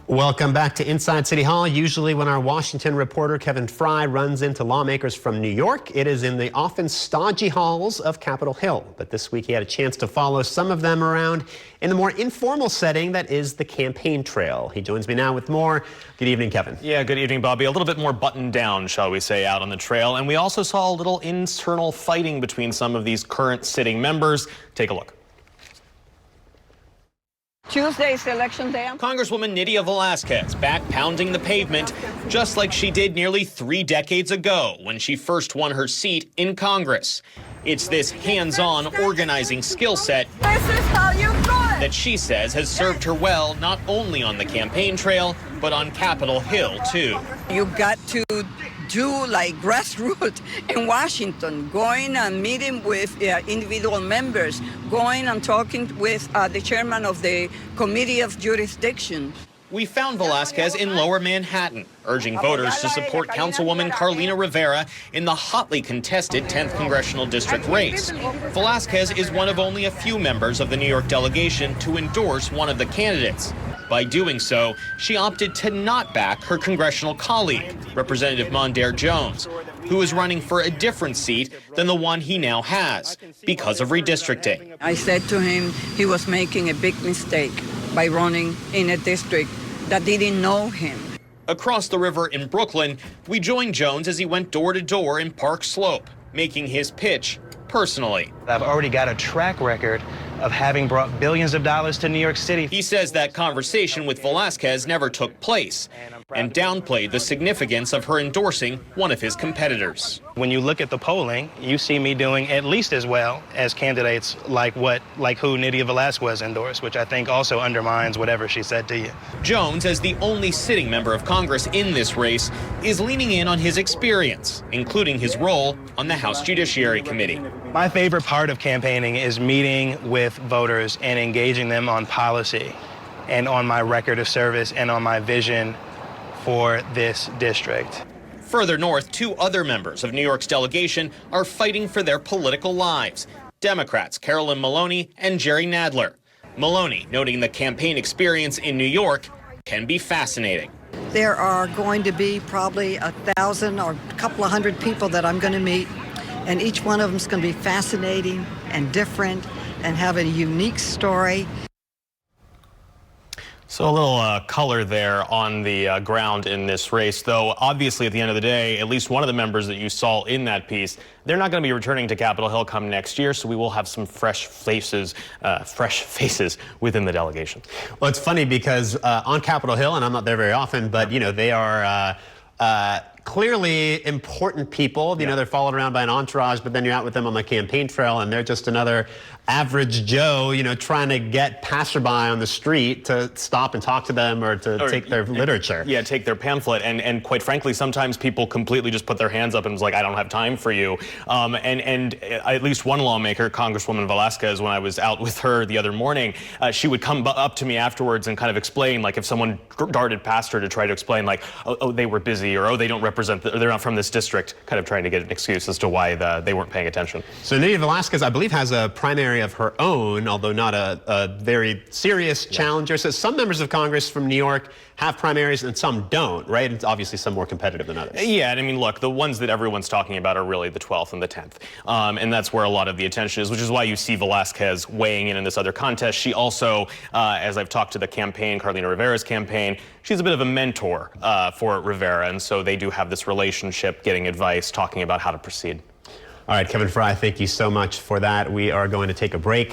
Welcome back to Inside City Hall. Usually when our Washington reporter Kevin Fry runs into lawmakers from New York, it is in the often stodgy halls of Capitol Hill. But this week he had a chance to follow some of them around in the more informal setting that is the campaign trail. He joins me now with more. Good evening, Kevin. Yeah, good evening, Bobby. A little bit more buttoned down, shall we say, out on the trail. And we also saw a little internal fighting between some of these current sitting members. Take a look. Tuesday's election day. Congresswoman Nydia Velázquez back pounding the pavement just like she did nearly 3 decades ago when she first won her seat in Congress. It's this hands-on organizing skill set This is how you do it. that she says has served her well not only on the campaign trail, but on Capitol Hill, too. You got to do like grassroots in Washington, going and meeting with individual members, going and talking with the chairman of the Committee of Jurisdiction. We found Velázquez in Lower Manhattan, urging voters to support Councilwoman Carlina Rivera in the hotly contested 10th Congressional District race. Velázquez is one of only a few members of the New York delegation to endorse one of the candidates. By doing so, she opted to not back her congressional colleague, Representative Mondaire Jones, who is running for a different seat than the one he now has because of redistricting. I said to him he was making a big mistake by running in a district that didn't know him. Across the river in Brooklyn, we joined Jones as he went door to door in Park Slope, making his pitch personally. I've already got a track record of having brought billions of dollars to New York City. He says that conversation with Velázquez never took place and downplayed the significance of her endorsing one of his competitors. When you look at the polling, you see me doing at least as well as candidates like who Nydia Velázquez endorsed, which I think also undermines whatever she said to you. Jones, as the only sitting member of Congress in this race, is leaning in on his experience, including his role on the House Judiciary Committee. My favorite part of campaigning is meeting with voters and engaging them on policy and on my record of service and on my vision for this district. Further north, 2 other members of New York's delegation are fighting for their political lives. Democrats Carolyn Maloney and Jerry Nadler. Maloney noting the campaign experience in New York can be fascinating. There are going to be probably 1,000 or a couple of hundred people that I'm going to meet, and each one of them is going to be fascinating and different and have a unique story. So a little color there on the ground in this race, though obviously at the end of the day, at least one of the members that you saw in that piece, they're not going to be returning to Capitol Hill come next year, so we will have some fresh faces within the delegation. Well, it's funny because on Capitol Hill, and I'm not there very often, but you know, they are clearly important people. You know, they're followed around by an entourage, but then you're out with them on the campaign trail and they're just another average Joe, you know, trying to get passerby on the street to stop and talk to them or take their literature. Yeah, take their pamphlet. And quite frankly, sometimes people completely just put their hands up and was like, I don't have time for you. And at least one lawmaker, Congresswoman Velázquez, when I was out with her the other morning, she would come up to me afterwards and kind of explain, like if someone darted past her to try to explain like, oh they were busy, or oh, they don't represent, they're not from this district, kind of trying to get an excuse as to why they weren't paying attention. So Nydia Velázquez, I believe, has a primary of her own, although not a very serious challenger. So some members of Congress from New York have primaries and some don't, right? It's obviously some more competitive than others. Yeah, and I mean, look, the ones that everyone's talking about are really the 12th and the 10th. And that's where a lot of the attention is, which is why you see Velázquez weighing in this other contest. She also, as I've talked to the campaign, Carlina Rivera's campaign, she's a bit of a mentor for Rivera, and so they do have this relationship, getting advice, talking about how to proceed. All right, Kevin Fry, thank you so much for that. We are going to take a break.